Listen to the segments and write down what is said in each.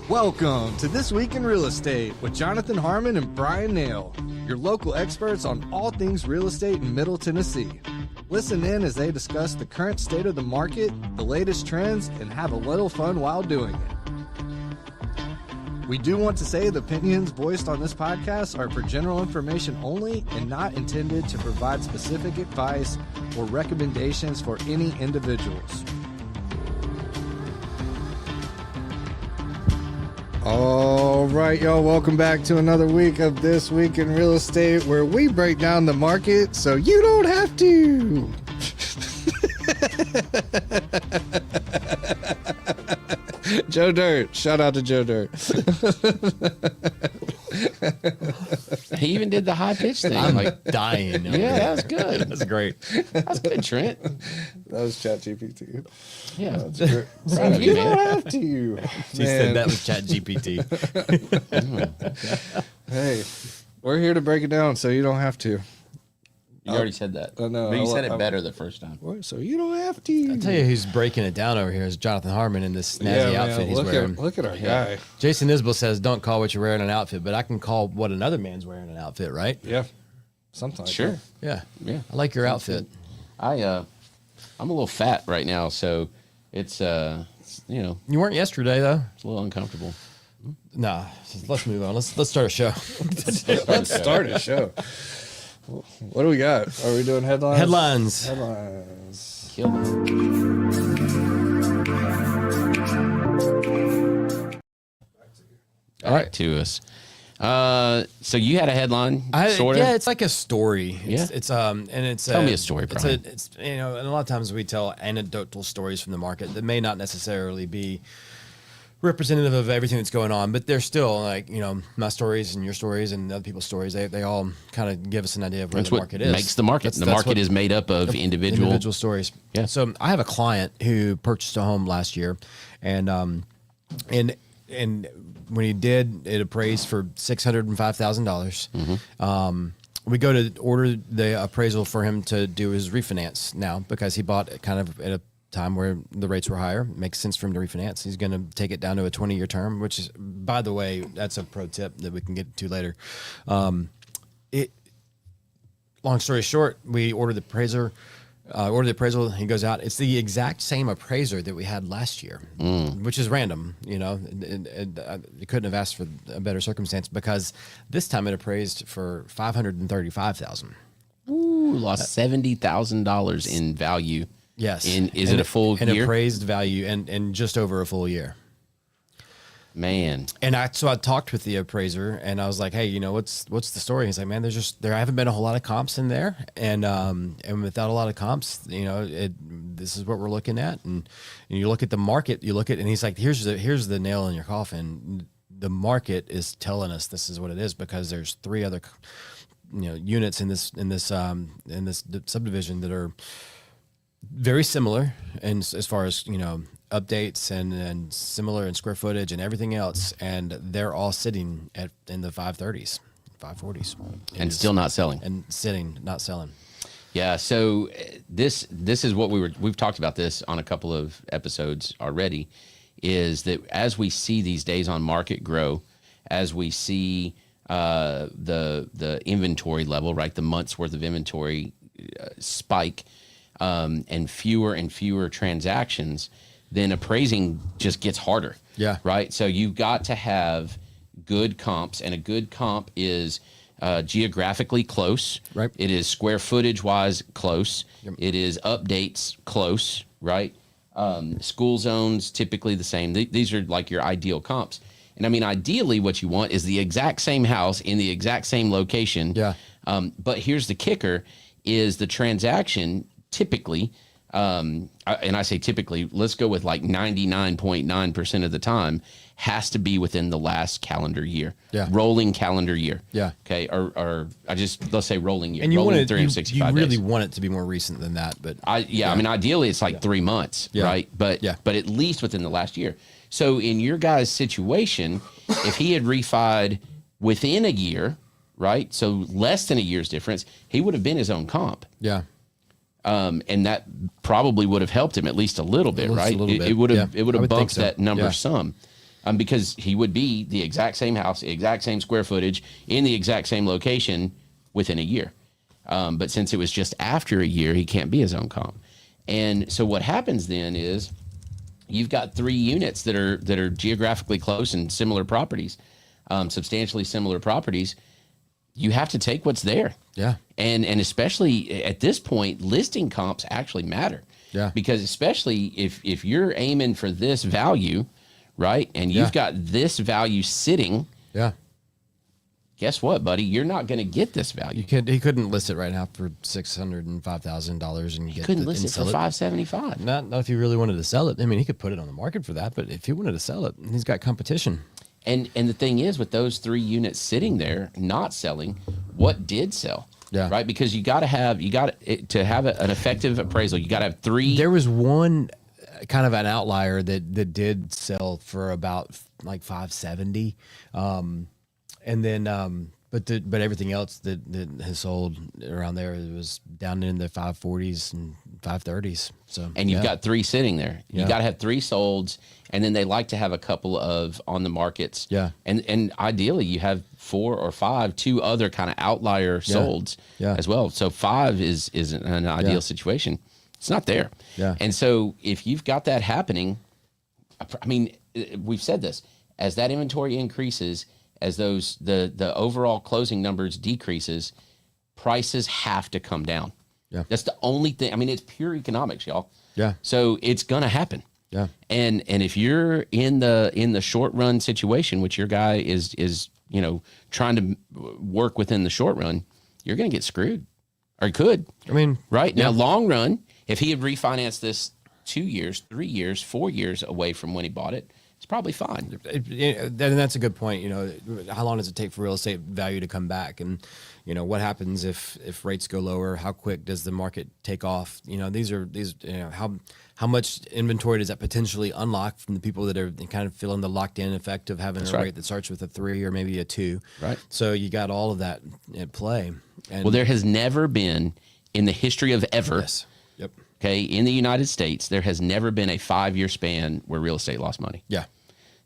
Welcome to This Week in Real Estate with Jonathan Harmon and Bryan Nale, your local experts on all things real estate in Middle Tennessee. Listen in as they discuss the current state of the market, the latest trends, and have a little fun while doing it. We do want to say the opinions voiced on this podcast are for general information only and not intended to provide specific advice or recommendations for any individuals. All right, y'all, welcome back to another week of This Week in Real Estate, where we break down the market so you don't have to. Joe Dirt. Shout out to Joe Dirt. He even did the high pitch thing. I'm like dying. Yeah, that was good. That's great. That's good, Trent. That was ChatGPT. Yeah. That's great. Proud of You you, don't man. have to. She said that was ChatGPT. Hey, we're here to break it down so you don't have to. You already said that. I know. But you said I- it better the first time. So you don't have to. I'll tell you who's breaking it down over here is Jonathan Harmon in this snazzy outfit he's wearing. Look at our guy. Jason Isbell says, don't call what you're wearing an outfit, but I can call what another man's wearing an outfit, right? Yeah. Sometimes. Sure. Yeah. Yeah. I like your outfit. I'm a little fat right now, so it's you know, You weren't yesterday, though. it's a little uncomfortable. Nah, let's move on. Let's start a show. Let's start a show. What do we got? Are we doing headlines? Headlines. Headlines. Kill me. All right. To us. So you had a headline, sort of? Yeah, it's like a story. Yeah. Tell me a story, Brian. It's and a lot of times we tell anecdotal stories from the market that may not necessarily be representative of everything that's going on, but they're still like, my stories and your stories and other people's stories. They all kind of give us an idea of where That's the what makes makes the market. The That's market what- is made up of individual stories. Yeah. So I have a client who purchased a home last year, and when he did, it appraised for $605,000. We go to order the appraisal for him to do his refinance now because he bought it kind of at a time where the rates were higher. It makes sense for him to refinance. He's going to take it down to a 20-year term, which is, by the way, that's a pro tip that we can get to later. Long story short, we ordered the appraiser. He goes out. It's the exact same appraiser that we had last year, which is random. You couldn't have asked for a better circumstance because this time it appraised for $535,000. Ooh, lost $70,000 in value. Yes. Is it a full an year? appraised value and just over a full year. Man. And so I talked with the appraiser and I was like, hey, what's the story? He's like, man, there haven't been a whole lot of comps in there. And without a lot of comps, this is what we're looking at. And you look at the market, and he's like, here's the nail in your coffin. The market is telling us this is what it is because there's three other, units in this subdivision that are very similar, and as far as updates and similar in square footage and everything else, and they're all sitting in the 530s, 540s, And still not selling. and sitting, not selling. Yeah, so this is what we've talked about this on a couple of episodes already, is that as we see these days on market grow, as we see the inventory level, right, the month's worth of inventory spike, and fewer transactions, then appraising just gets harder. Yeah. Right. So you've got to have good comps, and a good comp is geographically close. Right. It is square footage wise close. Yep. It is updates close. Right. School zones typically the same. These are like your ideal comps. And I mean, ideally, what you want is the exact same house in the exact same location. Yeah. But here's the kicker: is the transaction typically, and I say typically, let's go with like 99.9% of the time, has to be within the last calendar year. Yeah. Rolling calendar year. Yeah. Okay. Or let's say rolling year. And you rolling want it, 365 you really days. want it to be more recent than that, but I mean, ideally it's like 3 months, Yeah. right? But at least within the last year. So in your guy's situation, if he had refied within a year, right? So less than a year's difference, he would have been his own comp. yeah. And that probably would have helped him at least a little bit, At least right? a little bit. It would have Yeah. I would think bumped so. that number Yeah. some. Because he would be the exact same house, the exact same square footage, in the exact same location within a year. But since it was just after a year, he can't be his own comp. And so what happens then is you've got 3 units that are geographically close and similar properties, substantially similar properties. You have to take what's there. Yeah. And especially at this point, listing comps actually matter. Yeah. Because especially if you're aiming for this value, right, and you've got this value sitting, guess what, buddy? You're not going to get this value. He couldn't list it right now for $605,000 and He couldn't list it for $575. Not if he really wanted to sell it. I mean, he could put it on the market for that, but if he wanted to sell it, he's got competition. And the thing is, with those 3 units sitting there not selling, what did sell? Yeah. Right. Because to have an effective appraisal, you got to have 3. There was one kind of an outlier that did sell for about like 570, and then but everything else that has sold around there was down in the 540s and 530s. So and you've got 3 sitting there. You got to have 3 solds, and then they like to have a couple of on the markets. Yeah. And ideally you have 4 or 5, 2 other kind of outlier solds as well. So 5 is an ideal situation. It's not there. Yeah. And so if you've got that happening, I mean, we've said this, as that inventory increases, as the overall closing numbers decreases, prices have to come down. Yeah. That's the only thing. I mean, it's pure economics, y'all. Yeah. So it's going to happen. Yeah. And if you're in the short run situation, which your guy is trying to work within the short run, you're going to get screwed, or he could. I mean, right now, long run, if he had refinanced this 2 years, 3 years, 4 years away from when he bought it, it's probably fine. And that's a good point. How long does it take for real estate value to come back? And, what happens if rates go lower? How quick does the market take off? How much inventory does that potentially unlock from the people that are kind of feeling the locked in effect of having rate that starts with a 3 or maybe a 2? Right. So you got all of that at play. And well, there has never been in the history of ever. Yes. Yep. Okay. In the United States, there has never been a 5-year span where real estate lost money. Yeah.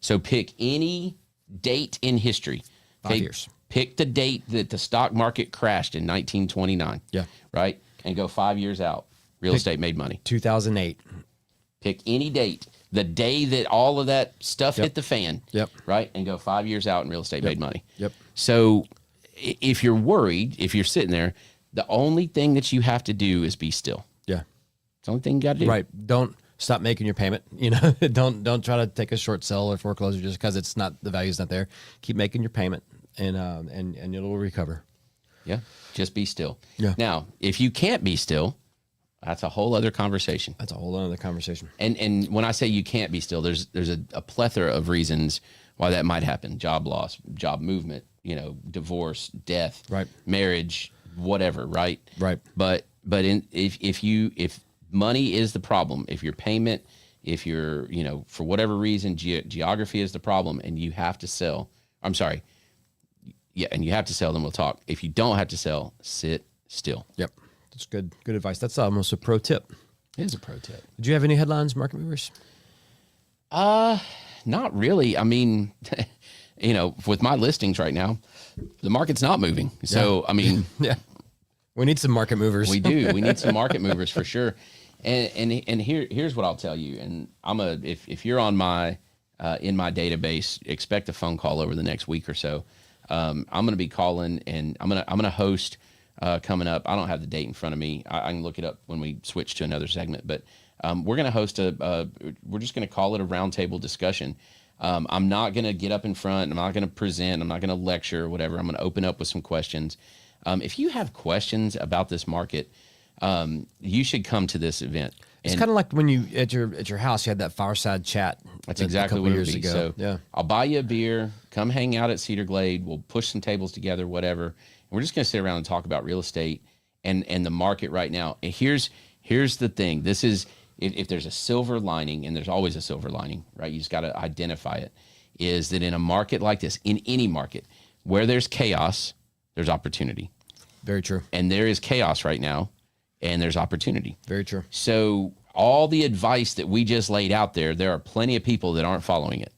So pick any date in history. 5 years. Pick the date that the stock market crashed in 1929. Yeah. Right. And go 5 years out. Real estate made money. 2008. Pick any date. The day that all of that stuff hit the fan. Yep. Right. And go 5 years out and real estate made money. Yep. So if you're worried, if you're sitting there, the only thing that you have to do is be still. Yeah. It's the only thing you got to do. Right. Don't stop making your payment. Don't try to take a short sell or foreclosure just because the value's not there. Keep making your payment and it'll recover. Yeah. Just be still. Yeah. Now, if you can't be still, that's a whole other conversation. That's a whole other conversation. And when I say you can't be still, there's a plethora of reasons why that might happen. Job loss, job movement, divorce, death, right, marriage, whatever, right? Right. But if money is the problem, if your payment, if you're, for whatever reason, geography is the problem and you have to sell, and you have to sell, then we'll talk. If you don't have to sell, sit still. Yep. That's good advice. That's almost a pro tip. It is a pro tip. Did you have any headlines, market movers? Not really. I mean, with my listings right now, the market's not moving. So, I mean, yeah, we need some market movers. We do. We need some market movers for sure. And here's what I'll tell you. And if you're on my in my database, expect a phone call over the next week or so. I'm going to be calling, and I'm going to host coming up. I don't have the date in front of me. I can look it up when we switch to another segment. But we're going to host we're just going to call it a roundtable discussion. I'm not going to get up in front. I'm not going to present. I'm not going to lecture or whatever. I'm going to open up with some questions. If you have questions about this market, you should come to this event. It's kind of like when you at your house, you had that fireside chat. That's exactly what it would be. Ago. So yeah. I'll buy you a beer, come hang out at Cedar Glade. We'll push some tables together, whatever. And we're just going to sit around and talk about real estate and the market right now. And here's the thing. This is, if there's a silver lining, and there's always a silver lining, right? You just got to identify it, is that in a market like this, in any market where there's chaos, there's opportunity. Very true. And there is chaos right now, and there's opportunity. Very true. So all the advice that we just laid out there are plenty of people that aren't following it,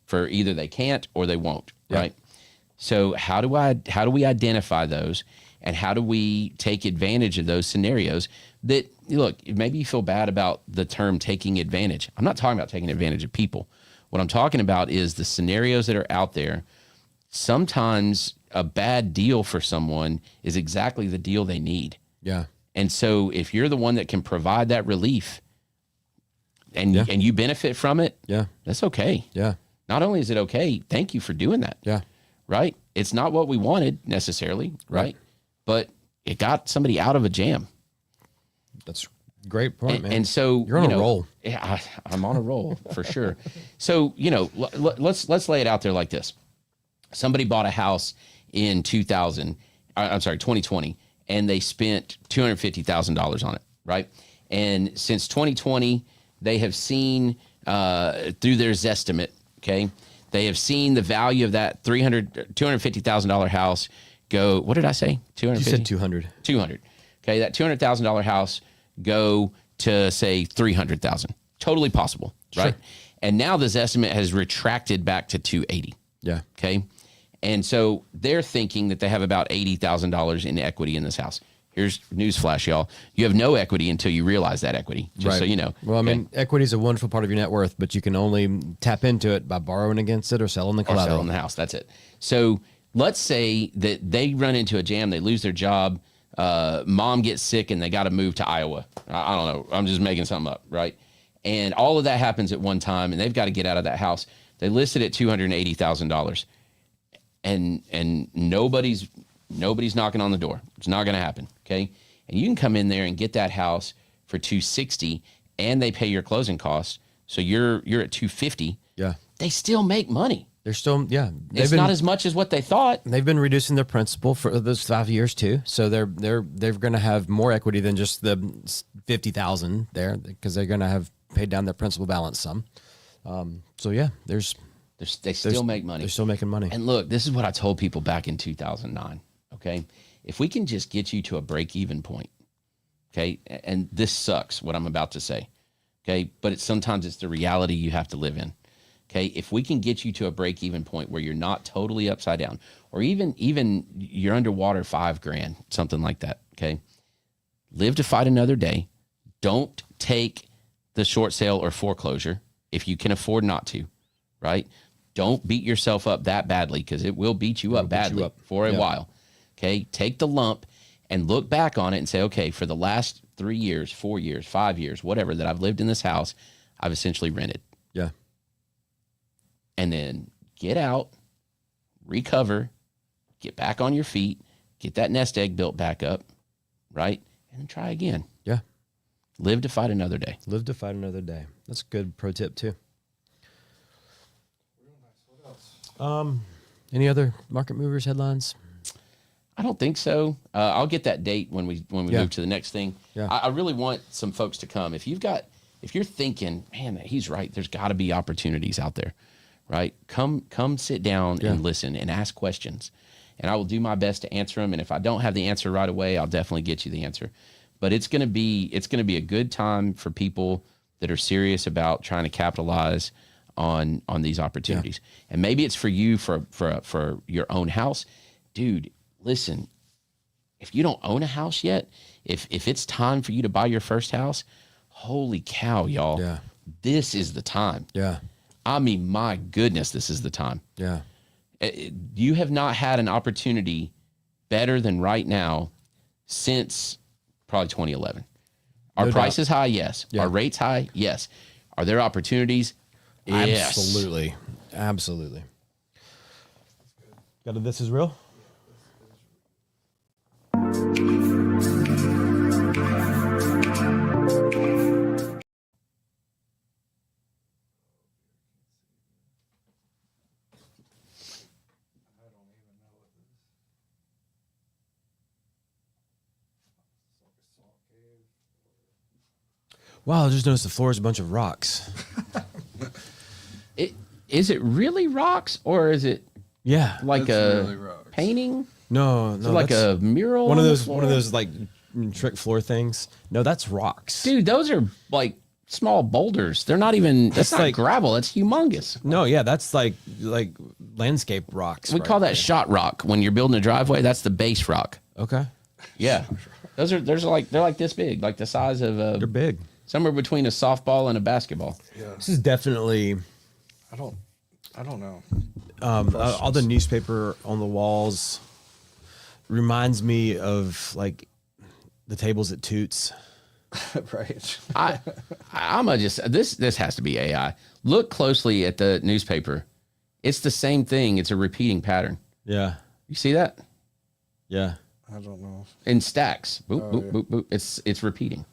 for either they can't or they won't, right? So how do we identify those, and how do we take advantage of those scenarios that, look, maybe you feel bad about the term taking advantage. I'm not talking about taking advantage of people. What I'm talking about is the scenarios that are out there. Sometimes a bad deal for someone is exactly the deal they need. Yeah. And so if you're the one that can provide that relief and you benefit from it, that's okay. Yeah. Not only is it okay, thank you for doing that. Yeah. Right? It's not what we wanted necessarily, right? But it got somebody out of a jam. That's a great point, man. And so you're on a roll. Yeah, I'm on a roll for sure. So, let's lay it out there like this. Somebody bought a house in 2020, and they spent $250,000 on it, right? And since 2020, they have seen through their Zestimate, okay, they have seen the value of that $250,000 house go. What did I say? 250. You said 200. 200. Okay, that $200,000 house go to say 300,000. Totally possible, right? Sure. And now this estimate has retracted back to 280. Yeah. Okay. And so they're thinking that they have about $80,000 in equity in this house. Here's newsflash, y'all. You have no equity until you realize that equity, just so you know. Well, I mean, equity is a wonderful part of your net worth, but you can only tap into it by borrowing against it or selling the collateral. Or selling the house. That's it. So let's say that they run into a jam, they lose their job, mom gets sick, and they got to move to Iowa. I don't know. I'm just making something up, right? And all of that happens at one time, and they've got to get out of that house. They listed at $280,000, and nobody's knocking on the door. It's not going to happen, okay? And you can come in there and get that house for $260, and they pay your closing costs, so you're at $250. Yeah, they still make money. They're still It's not as much as what they thought. They've been reducing their principal for those 5 years too, so they're going to have more equity than just the 50,000 there, because they're going to have paid down their principal balance some. So yeah, they still make money. They're still making money. And look, this is what I told people back in 2009. Okay, if we can just get you to a break-even point, okay, and this sucks what I'm about to say, okay, but sometimes it's the reality you have to live in. Okay, if we can get you to a break-even point where you're not totally upside down, or even you're underwater $5,000, something like that. Okay, live to fight another day. Don't take the short sale or foreclosure if you can afford not to. Right? Don't beat yourself up that badly, because it will beat you up badly for a while. Okay, take the lump and look back on it and say, okay, for the last 3 years, 4 years, 5 years, whatever that I've lived in this house, I've essentially rented. Yeah. And then get out, recover, get back on your feet, get that nest egg built back up, right? And then try again. Yeah. Live to fight another day. Live to fight another day. That's a good pro tip too. Any other market movers, headlines? I don't think so. I'll get that date when we move to the next thing. Yeah. I really want some folks to come. If you're thinking, man, he's right, there's got to be opportunities out there, right? Come sit down and listen and ask questions, and I will do my best to answer them. And if I don't have the answer right away, I'll definitely get you the answer. But it's gonna be a good time for people that are serious about trying to capitalize on these opportunities. And maybe it's for you for your own house, dude. Listen, if you don't own a house yet, if it's time for you to buy your first house, holy cow, y'all. Yeah. This is the time. Yeah. I mean, my goodness, this is the time. Yeah. You have not had an opportunity better than right now since probably 2011. Our price is high, yes. Yeah. Our rates high, yes. Are there opportunities? Yes. Absolutely. Absolutely. Got a This Is Real? Wow, I just noticed the floor is a bunch of rocks. Is it really rocks, or is it like really a painting? No, Is it like a mural? one of those like trick floor things. No, that's rocks. Dude, those are like small boulders. They're not even. That's not like gravel. It's humongous. No, yeah, that's like landscape rocks. We call that shot rock when you're building a driveway. That's the base rock. Okay. Yeah, they're like this big, like the size of They're big. somewhere between a softball and a basketball. Yeah. This is definitely I don't know. all the newspaper on the walls reminds me of like the tables at Toots. Right. I'm a just this has to be AI. Look closely at the newspaper. It's the same thing. It's a repeating pattern. Yeah. You see that? Yeah. I don't know. In stacks. Boop, boop, boop, boop. It's repeating.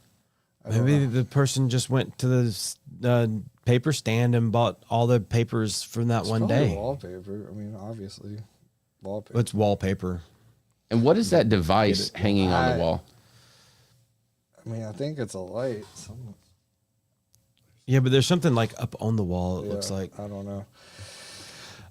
Maybe the person just went to the paper stand and bought all the papers from that one day. Wallpaper. I mean, obviously, wallpaper. It's wallpaper. And what is that device hanging on the wall? I mean, I think it's a light. Yeah, but there's something like up on the wall. It looks like. I don't know.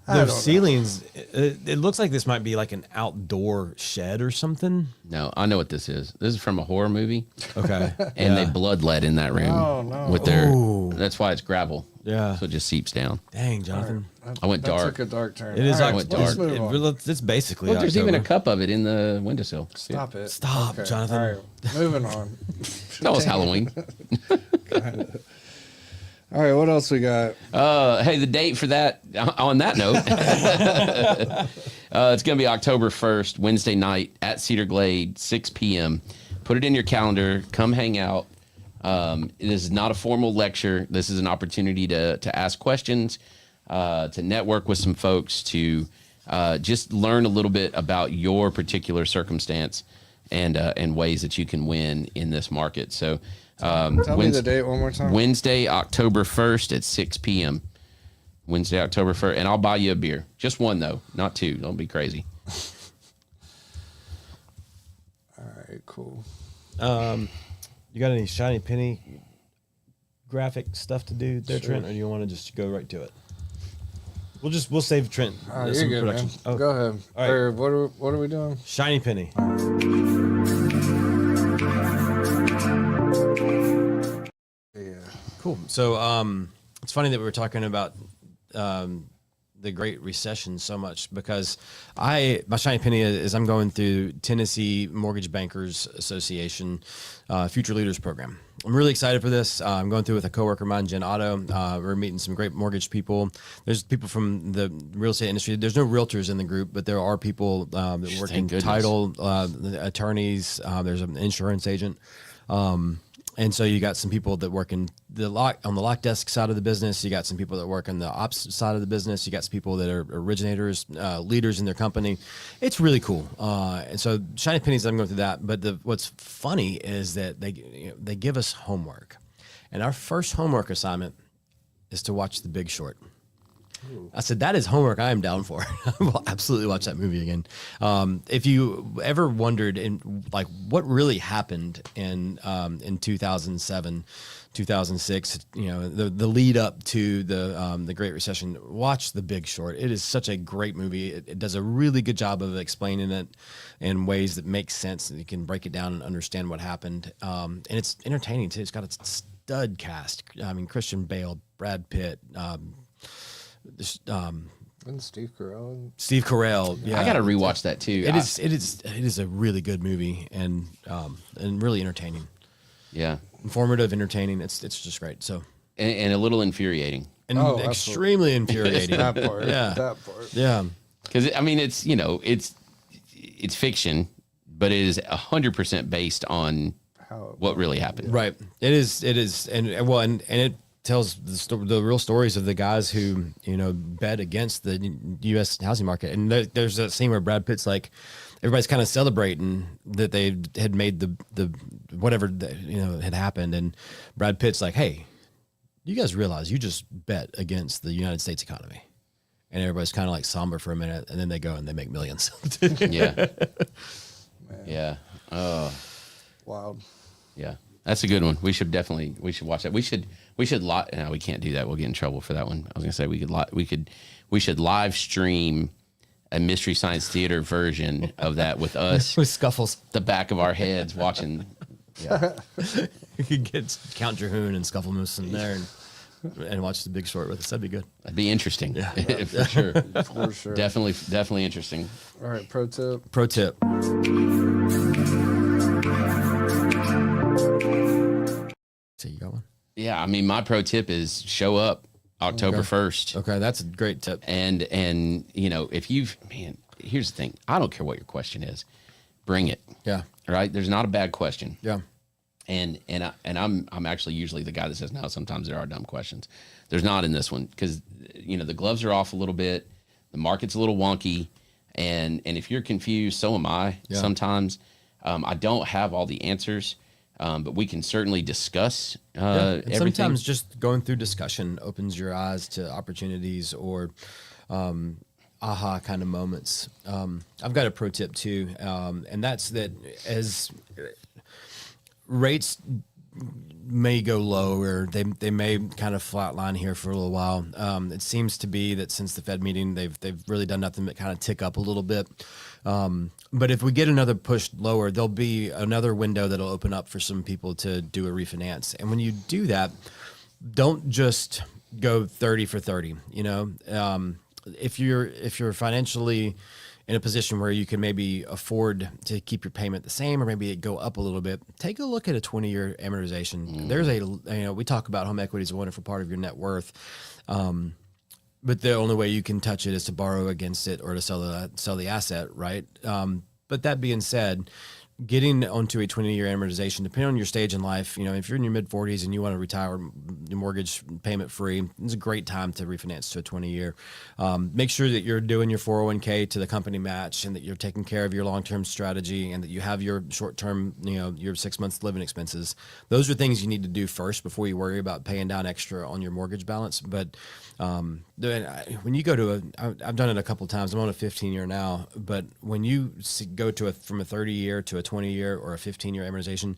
The ceilings. It looks like this might be like an outdoor shed or something. No, I know what this is. This is from a horror movie. Okay. And they bloodlet in that room. Oh, no. With their. That's why it's gravel. Yeah. So it just seeps down. Dang, Jonathan. I went dark. Took a dark turn. It is All right, went let's dark. move on. It's basically. Look, there's even a October. cup of it in the windowsill. Stop it. Stop, Okay. Jonathan. All right, moving on. That was Halloween. All right, what else we got? Hey, the date for that, on that note, it's going to be October 1st, Wednesday night at Cedar Glade, 6 p.m. Put it in your calendar. Come hang out. This is not a formal lecture. This is an opportunity to ask questions, to network with some folks, to just learn a little bit about your particular circumstance and ways that you can win in this market. So Tell me the date one more time. Wednesday, October 1st at 6 p.m. Wednesday, October 1st. And I'll buy you a beer. Just one, though, not two. Don't be crazy. All right, cool. You got any shiny penny graphic stuff to do there, Trent, or do you want to just go right to it? We'll save Trent. You're good, man. Oh, Go ahead. All right. Or what are we doing? shiny penny. Yeah. Cool. So it's funny that we were talking about the Great Recession so much because my shiny penny is I'm going through Tennessee Mortgage Bankers Association Future Leaders Program. I'm really excited for this. I'm going through with a coworker of mine, Jen Otto. We're meeting some great mortgage people. There's people from the real estate industry. There's no realtors in the group, but there are people that work in title, attorneys. There's an insurance agent. And so you got some people that work in on the lock desk side of the business. You got some people that work on the ops side of the business. You got some people that are originators, leaders in their company. It's really cool. And so shiny pennies, I'm going through that. But what's funny is that they give us homework, and our first homework assignment is to watch The Big Short. Ooh. I said, that is homework I am down for. I will absolutely watch that movie again. If you ever wondered what really happened in 2007, 2006, the lead up to the Great Recession, watch The Big Short. It is such a great movie. It does a really good job of explaining it in ways that make sense, and you can break it down and understand what happened. And it's entertaining too. It's got a stud cast. I mean, Christian Bale, Brad Pitt, and Steve Carell. Steve Carell. Yeah, I got to rewatch that too. It is a really good movie and really entertaining. Yeah, informative, entertaining. It's just great. So and a little infuriating. And extremely infuriating. That part. Yeah. That part. Yeah. Because I mean, it's it's fiction, but it is 100% based on what really happened. Right. It is, and it tells the real stories of the guys who bet against the U.S. housing market. And there's a scene where Brad Pitt's like, everybody's kind of celebrating that they had made the whatever had happened, and Brad Pitt's like, "Hey, you guys realize you just bet against the United States economy?" And everybody's kind of like somber for a minute, and then they go and they make millions. Yeah. Man. Yeah. Oh. Wild. Yeah. That's a good one. We should watch that. We should no, we can't do that. We'll get in trouble for that one. I was gonna say we should live stream a Mystery Science Theater version of that with us with scuffles, the back of our heads watching Yeah. You could get Count Drahoon and Scufflemoose in there and watch The Big Short with us. That'd be good. That'd be interesting. Yeah. For sure. For sure. Definitely interesting. All right, pro tip. Pro tip. So you got one? Yeah, I mean, my pro tip is show up October 1st. Okay, that's a great tip. And if here's the thing. I don't care what your question is. Bring it. Yeah. Right? There's not a bad question. Yeah. And I'm actually usually the guy that says no. Sometimes there are dumb questions. There's not in this one because the gloves are off a little bit. The market's a little wonky, and if you're confused, so am I. Yeah. Sometimes I don't have all the answers, but we can certainly discuss And everything. sometimes just going through discussion opens your eyes to opportunities or aha kind of moments. I've got a pro tip too, and that's that as rates may go lower, they may kind of flatline here for a little while. It seems to be that since the Fed meeting, they've really done nothing but kind of tick up a little bit. But if we get another push lower, there'll be another window that'll open up for some people to do a refinance. And when you do that, don't just go 30 for 30. If you're financially in a position where you can maybe afford to keep your payment the same or maybe it go up a little bit, take a look at a 20-year amortization. There's we talk about home equity is a wonderful part of your net worth. But the only way you can touch it is to borrow against it or to sell the asset, right? But that being said, getting onto a 20-year amortization, depending on your stage in life, if you're in your mid-40s and you want to retire your mortgage payment free, it's a great time to refinance to a 20-year. Make sure that you're doing your 401k to the company match and that you're taking care of your long-term strategy and that you have your short-term, your 6 months living expenses. Those are things you need to do first before you worry about paying down extra on your mortgage balance. But when you go to I've done it a couple of times. I'm on a 15-year now, but when you go from a 30-year to a 20-year or a 15-year amortization,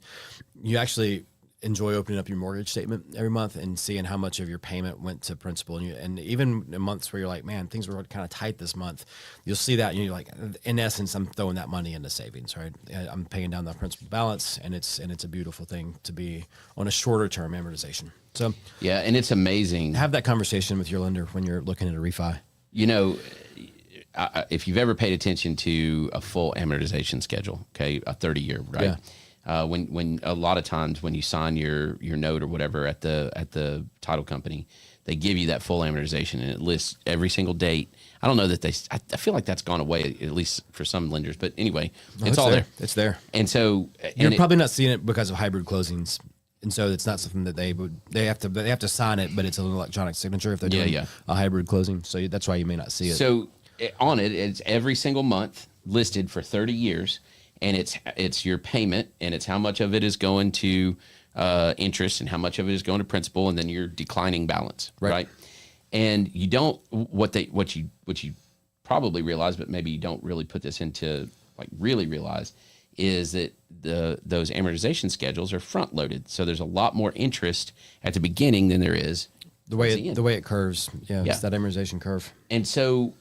you actually enjoy opening up your mortgage statement every month and seeing how much of your payment went to principal. And even in months where you're like, man, things were kind of tight this month, you'll see that and you're like, in essence, I'm throwing that money into savings, right? I'm paying down that principal balance, and it's a beautiful thing to be on a shorter term amortization. So yeah, and it's amazing. Have that conversation with your lender when you're looking at a refi. If you've ever paid attention to a full amortization schedule, okay, a 30-year, right? Yeah. When a lot of times when you sign your note or whatever at the title company, they give you that full amortization and it lists every single date. I don't know that I feel like that's gone away, at least for some lenders, but anyway, it's all there. It's there. And so you're probably not seeing it because of hybrid closings. And so it's not something that they have to sign it, but it's an electronic signature if they're doing a hybrid closing. So that's why you may not see it. So on it's every single month listed for 30 years, and it's your payment, and it's how much of it is going to interest and how much of it is going to principal, and then your declining balance, right? And you don't what you probably realize, but maybe you don't really put this into really realize, is that those amortization schedules are front loaded, so there's a lot more interest at the beginning than there is the way it curves. Yeah, it's that amortization curve. And so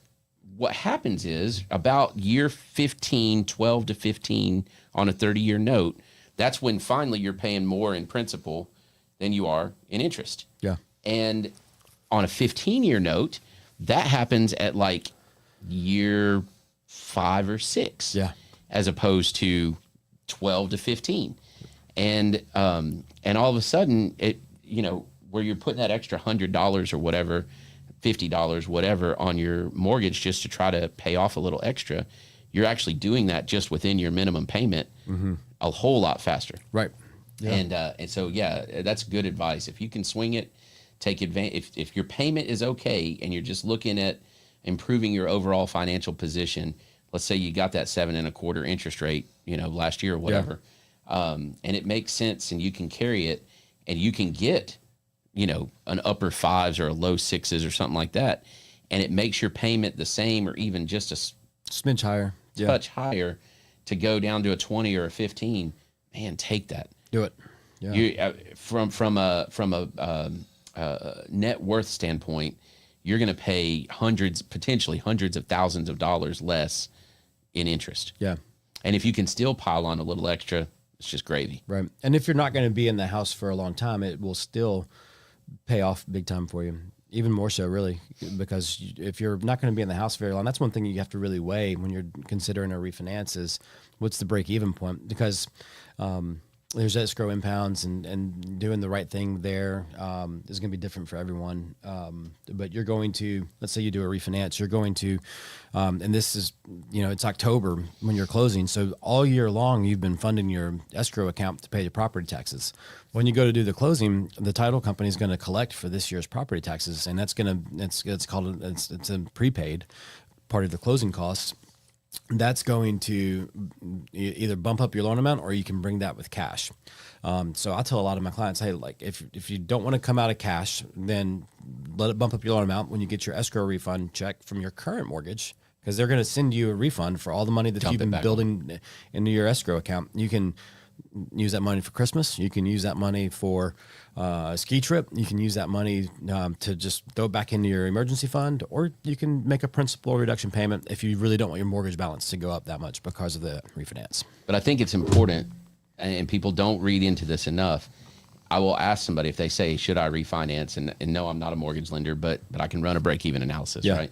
what happens is about year 12 to 15 on a 30-year note, that's when finally you're paying more in principal than you are in interest. Yeah. And on a 15-year note, that happens at year 5 or 6. Yeah. As opposed to 12 to 15. And all of a sudden where you're putting that extra $100 or whatever, $50, whatever, on your mortgage just to try to pay off a little extra, you're actually doing that just within your minimum payment a whole lot faster. Right. Yeah. And so, that's good advice. If you can swing it, take advantage. If your payment is okay and you're just looking at improving your overall financial position, let's say you got that 7.25% interest rate, last year or whatever, and it makes sense and you can carry it and you can get an upper 5s or a low 6s or something like that, and it makes your payment the same or even just a smidge higher, touch higher, to go down to a 20 or a 15. Man, take that. Do it. Yeah. You from a net worth standpoint, you're going to pay potentially hundreds of thousands of dollars less in interest. Yeah. And if you can still pile on a little extra, it's just gravy. Right. And if you're not going to be in the house for a long time, it will still pay off big time for you. Even more so, really, because if you're not going to be in the house very long, that's one thing you have to really weigh when you're considering a refinance is what's the break-even point? Because there's escrow impounds and doing the right thing there is going to be different for everyone. But you're going to, let's say you do a refinance, you're going to, and this is, it's October when you're closing. So all year long, you've been funding your escrow account to pay your property taxes. When you go to do the closing, the title company is going to collect for this year's property taxes. And that's it's a prepaid part of the closing costs. That's going to either bump up your loan amount or you can bring that with cash. So I tell a lot of my clients, hey, like if you don't want to come out of cash, then let it bump up your loan amount when you get your escrow refund check from your current mortgage, because they're going to send you a refund for all the money that you've been building into your escrow account. You can use that money for Christmas. You can use that money for a ski trip. You can use that money to just throw it back into your emergency fund, or you can make a principal reduction payment if you really don't want your mortgage balance to go up that much because of the refinance. But I think it's important, and people don't read into this enough. I will ask somebody if they say, should I refinance? And no, I'm not a mortgage lender, but I can run a break-even analysis, right?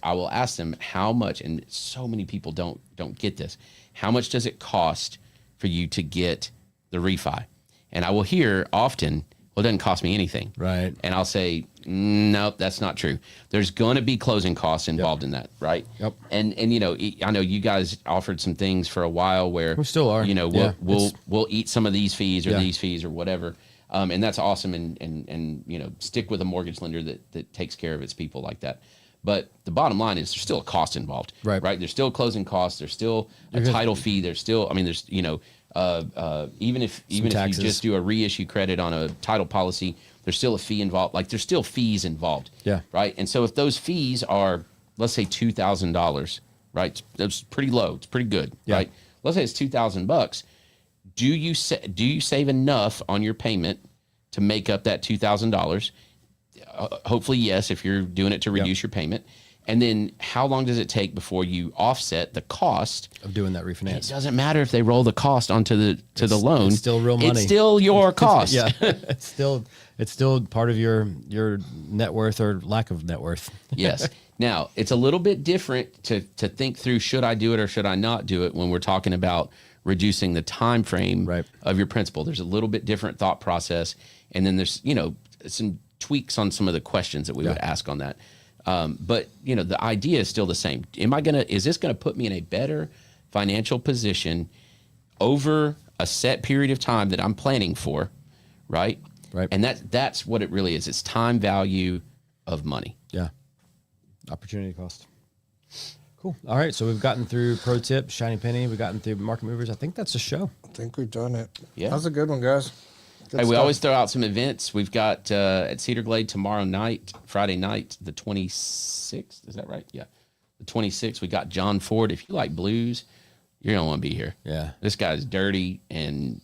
I will ask them how much, and so many people don't get this. How much does it cost for you to get the refi? And I will hear often, well, it doesn't cost me anything. Right. And I'll say, nope, that's not true. There's going to be closing costs involved in that, right? Yep. And I know you guys offered some things for a while where we still are. We'll eat some of these fees or these fees or whatever. And that's awesome. And stick with a mortgage lender that takes care of its people like that. But the bottom line is there's still a cost involved, right? There's still closing costs. There's still a title fee. There's still, there's, even if you just do a reissue credit on a title policy, there's still a fee involved. Like there's still fees involved. Yeah. Right. And so if those fees are, let's say $2,000, right? That's pretty low. It's pretty good, right? Let's say it's $2,000. Do you save enough on your payment to make up that $2,000? Hopefully, yes, if you're doing it to reduce your payment. And then how long does it take before you offset the cost of doing that refinance? It doesn't matter if they roll the cost onto the loan. It's still real money. It's still your cost. It's still part of your net worth or lack of net worth. Yes. Now, it's a little bit different to think through, should I do it or should I not do it, when we're talking about reducing the time frame of your principal. There's a little bit different thought process. And then there's, some tweaks on some of the questions that we would ask on that. But the idea is still the same. Is this going to put me in a better financial position over a set period of time that I'm planning for? Right. And that's what it really is. It's time value of money. Yeah. Opportunity cost. Cool. All right. So we've gotten through pro tip, shiny penny. We've gotten through market movers. I think that's a show. I think we've done it. Yeah. That was a good one, guys. Hey, we always throw out some events. We've got at Cedar Glade tomorrow night, Friday night, the 26th. Is that right? Yeah. The 26th. We got John Ford. If you like blues, you're going to want to be here. Yeah. This guy's dirty and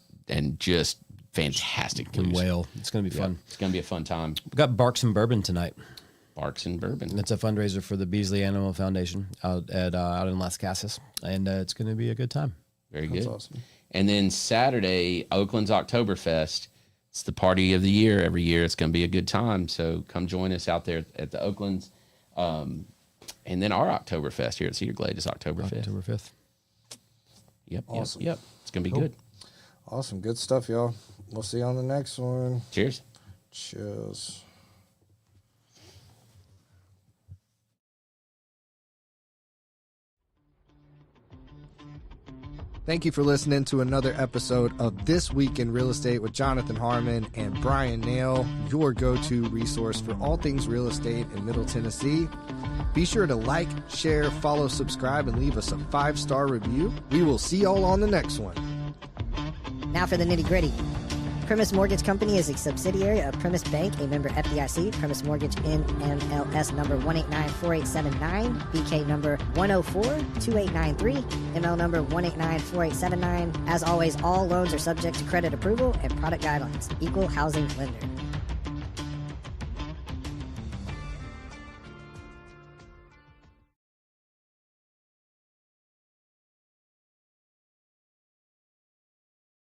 just fantastic blues. Whale. It's going to be fun. It's going to be a fun time. We got Barks and Bourbon tonight. Barks and Bourbon. It's a fundraiser for the Beasley Animal Foundation out in Las Casas. And it's going to be a good time. Very good. That's awesome. And then Saturday, Oakland's Oktoberfest. It's the party of the year every year. It's going to be a good time. So come join us out there at the Oaklands. And then our Oktoberfest here at Cedar Glade is October 5th. October 5th. Yep. Awesome. Yep. It's going to be good. Awesome. Good stuff, y'all. We'll see you on the next one. Cheers. Cheers. Thank you for listening to another episode of This Week in Real Estate with Jonathan Harmon and Bryan Nale, your go-to resource for all things real estate in Middle Tennessee. Be sure to like, share, follow, subscribe, and leave us a 5-star review. We will see y'all on the next one. Now for the nitty-gritty. Primis Mortgage Company is a subsidiary of Primis Bank, a member FDIC. Primis Mortgage NMLS number 1894879, BK number 1042893, ML number 1894879. As always, all loans are subject to credit approval and product guidelines. Equal housing lender.